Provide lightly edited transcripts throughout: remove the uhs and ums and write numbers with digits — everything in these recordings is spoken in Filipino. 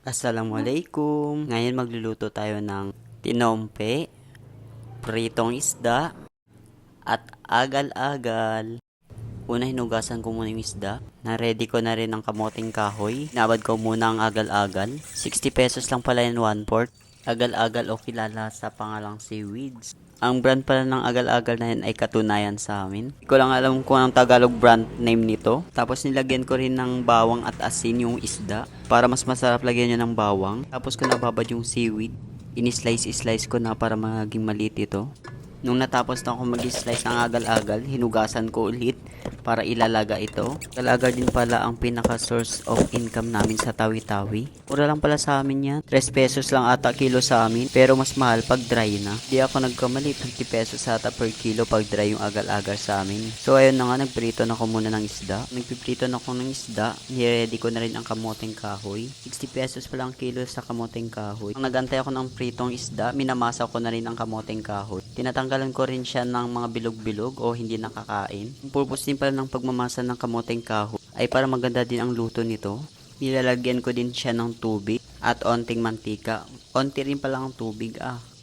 Assalamualaikum. Ngayon magluluto tayo ng tinompe, pritong isda, at agal-agal. Una hinugasan ko muna yung isda. Na-ready ko na rin ang kamoting kahoy. Nabad ko muna ang agal-agal. 60 pesos lang pala yan, 1/4. Agal-agal o kilala sa pangalang seaweeds. Ang brand pala ng agal-agal na yan ay Katunayan sa amin. Hindi ko lang alam kung anong Tagalog brand name nito. Tapos nilagyan ko rin ng bawang at asin yung isda. Para mas masarap lagyan nyo ng bawang. Tapos ko nababad yung seaweed. Ini-slice ko na para maging maliit ito. Nung natapos na ako mag-slice ng agal-agal, hinugasan ko ulit para ilalaga ito. Agal-agal din pala ang pinaka-source of income namin sa Tawi-Tawi. Mura lang pala sa amin yan. 3 pesos lang ata kilo sa amin, pero mas mahal pag dry na. Di ako nagkamali, 20 pesos ata per kilo pag dry yung agal-agal sa amin. So ayun na nga, nagprito na ako muna ng isda. Nagpiprito na ako ng isda, niready ko na rin ang kamoteng kahoy. 60 pesos pa lang kilo sa kamoteng kahoy. Ang nagantay ako ng pritong isda, minamasa ko na rin ang kamoteng kahoy. Tinatanggalan ko rin siya ng mga bilog-bilog o hindi nakakain. Ang purpose din pala ng pagmamasa ng kamoteng kahoy ay para maganda din ang luto nito. Nilalagyan ko din siya ng tubig at onting mantika. Onti rin pala ang tubig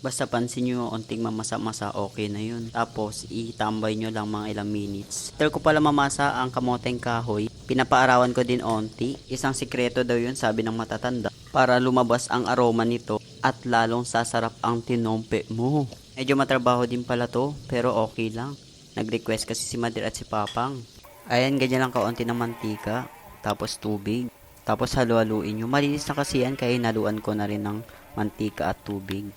Basta pansin nyo, onting mamasa-masa, okay na yun. Tapos, itambay nyo lang mga ilang minutes. After ko pala mamasa ang kamoteng kahoy, pinapaarawan ko din onti. Isang sikreto daw yun, sabi ng matatanda, para lumabas ang aroma nito at lalong sasarap ang tinompe mo. Medyo matrabaho din pala to, pero okay lang. Nag-request kasi si Madir at si Papang. Ayan, ganyan lang kaunti ng mantika, tapos tubig. Tapos halu-haluin nyo. Malinis na kasi yan, kaya hinaluan ko na rin ng mantika at tubig.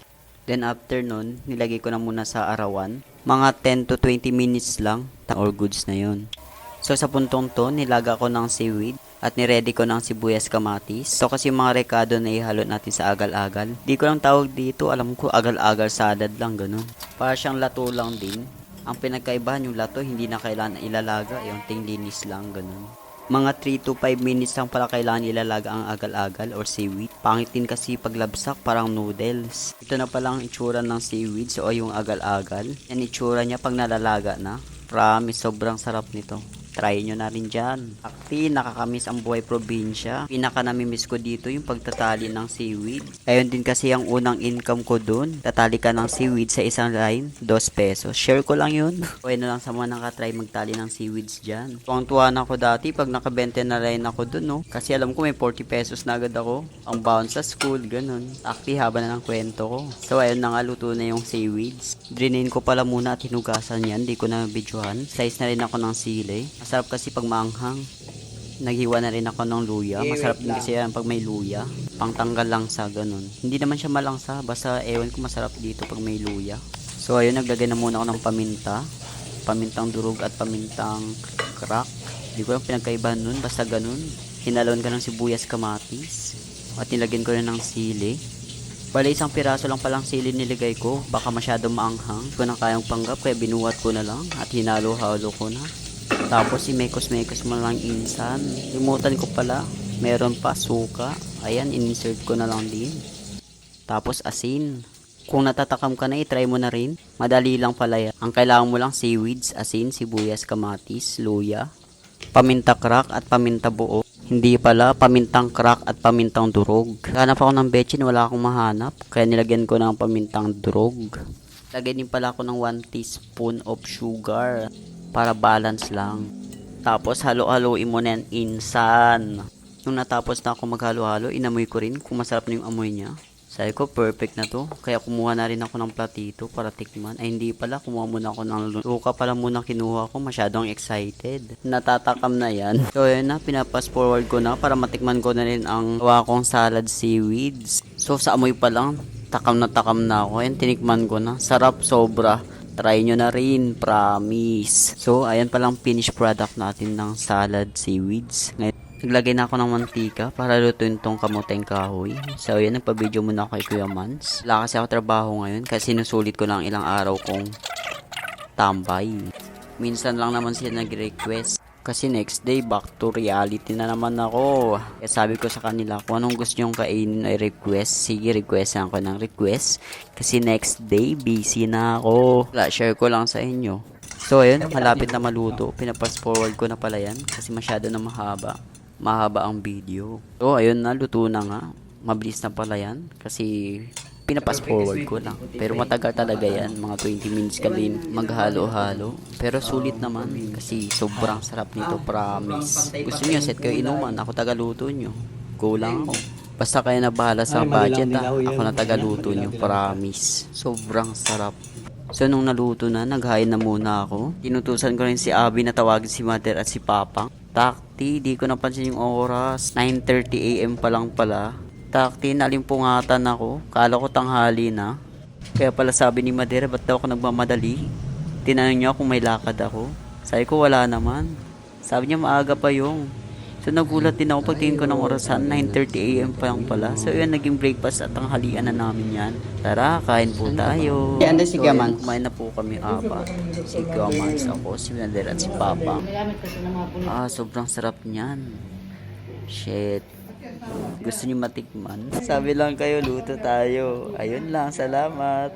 Then after nun, nilagay ko na muna sa arawan. Mga 10 to 20 minutes lang, all goods na yun. So sa puntong to, nilaga ko ng seaweed at niready ko ng sibuyas kamatis. So kasi mga rekado na ihalo natin sa agal-agal. Di ko lang tawag dito, alam ko agal-agal salad lang, ganun. Para siyang lato lang din. Ang pinagkaibahan yung lato, hindi na kailangan ilalaga, yung tinglinis lang, ganun. Mga 3 to 5 minutes lang pala kailangan ilalaga ang agal-agal or seaweed. Pangit din kasi paglabsak, parang noodles. Ito na palang itsura ng seaweed, so yung agal-agal. Yan itsura niya pag nalalaga na. Promise, sobrang sarap nito. Try nyo na rin dyan. Akti, nakakamiss ang buhay probinsya. Pinaka namimiss ko dito yung pagtatali ng seaweed. Ayun din kasi ang unang income ko dun. Tatali ka ng seaweed sa isang line, 2 pesos. Share ko lang yun. Okay na lang sa mga nakatry magtali ng seaweeds dyan. Tuwang-tuwa na ako dati pag nakabente na line ako dun, no? Kasi alam ko may 40 pesos na agad ako. Ang bounce sa school, ganun. Akti, haba na ng kwento ko. So ayun na nga, luto na yung seaweeds. Drinin ko pala muna at hinugasan yan. Di ko na videohan. Slice na rin ako ng sili. Masarap kasi pag maanghang. Naghiwa na rin ako ng luya. Masarap din kasi yan pag may luya. Pangtanggal lang sa ganun. Hindi naman siya malangsa. Basta ewan ko masarap dito pag may luya. So ayun, naglagay na muna ako ng paminta. Pamintang durog at pamintang crack. Hindi ko lang pinagkaibahan nun. Basta ganun. Hinalon ko ng sibuyas kamatis. At nilagyan ko rin ng sili. Bale, isang piraso lang palang sili niligay ko. Baka masyadong maanghang. Hindi ko na kayang panggap kaya binuhat ko na lang. At hinalo-halo ko na. Tapos imekos-mekos mo lang insan. Limutan ko pala. Meron pa suka. Ayan, insert ko na lang din. Tapos asin. Kung natatakam ka na, itry mo na rin. Madali lang pala yan. Ang kailangan mo lang seaweeds, asin, sibuyas, kamatis, luya, paminta crack at paminta buo. Hindi pala, pamintang crack at pamintang durog. Hanap ako ng bechin, wala akong mahanap. Kaya nilagyan ko ng pamintang durog. Lagyan din pala ako ng 1 teaspoon of sugar. Para balance lang. Tapos halo-haloin mo na yan insan. Nung natapos na ako maghalo-halo, inamoy ko rin kung masarap na yung amoy niya. Sabi ko, perfect na to. Kaya kumuha na rin ako ng platito para tikman. Ay hindi pala, kumuha muna ako ng luka pala muna kinuha ko. Masyadong excited. Natatakam na yan. So yun na, pinapass forward ko na para matikman ko na rin ang gawa kong salad seaweeds. So sa amoy pa lang, takam na ako. Yan, tinikman ko na. Sarap sobra. Try nyo na rin, promise. So, ayan palang finished product natin ng salad seaweeds. Ngayon, naglagay na ako ng mantika para lutuin tong kamoteng kahoy. So, ayan, nagpa-video muna ako kay Kuya Mans. Wala kasi ako trabaho ngayon kasi sinusulit ko lang ilang araw kong tambay. Minsan lang naman sila nag-request. Kasi next day, back to reality na naman ako. Kaya sabi ko sa kanila, kung anong gusto nyong kainin ay request, sige, requestan ko ng request. Kasi next day, busy na ako. Wala, share ko lang sa inyo. So, ayun, malapit na maluto. Pinapass forward ko na pala yan. Kasi masyado na mahaba. Mahaba ang video. So, ayun na, luto na nga. mabilis na pala yan kasi pinapass forward ko lang. Pero matagal talaga yan, mga 20 minutes ka din maghalo-halo. Pero sulit naman kasi sobrang sarap nito, promise. Gusto niyo set kayo inuman, ako tagaluto nyo. Go lang ako. Basta kayo na bahala sa budget ha. Ako na tagaluto nyo, promise. Sobrang sarap. So nung naluto na, naghain na muna ako. Tinutusan ko rin si Abby na tawagin si Mother at si Papang. Takti, di ko napansin yung oras. 9:30 AM pa lang pala. Takti, nalimpungatan ako. Kala ko tanghali na. Kaya pala sabi ni Madera, ba't daw ako nagmamadali? Tinanong niya kung may lakad ako. Sabi ko, wala naman. Sabi niya, maaga pa yung. So nagulat din ako pagtingin ko ng orasan, 9:30 AM pa lang pala. So yun, naging breakfast at tanghalian na namin yan. Tara, kain po tayo. Yan din si Gaman. Kumain na po kami apat. Si Gaman, ako, si Madera at si Papa. Sobrang sarap niyan. Shit. Gusto niyo matikman? Sabi lang kayo, luto tayo. Ayun lang, salamat.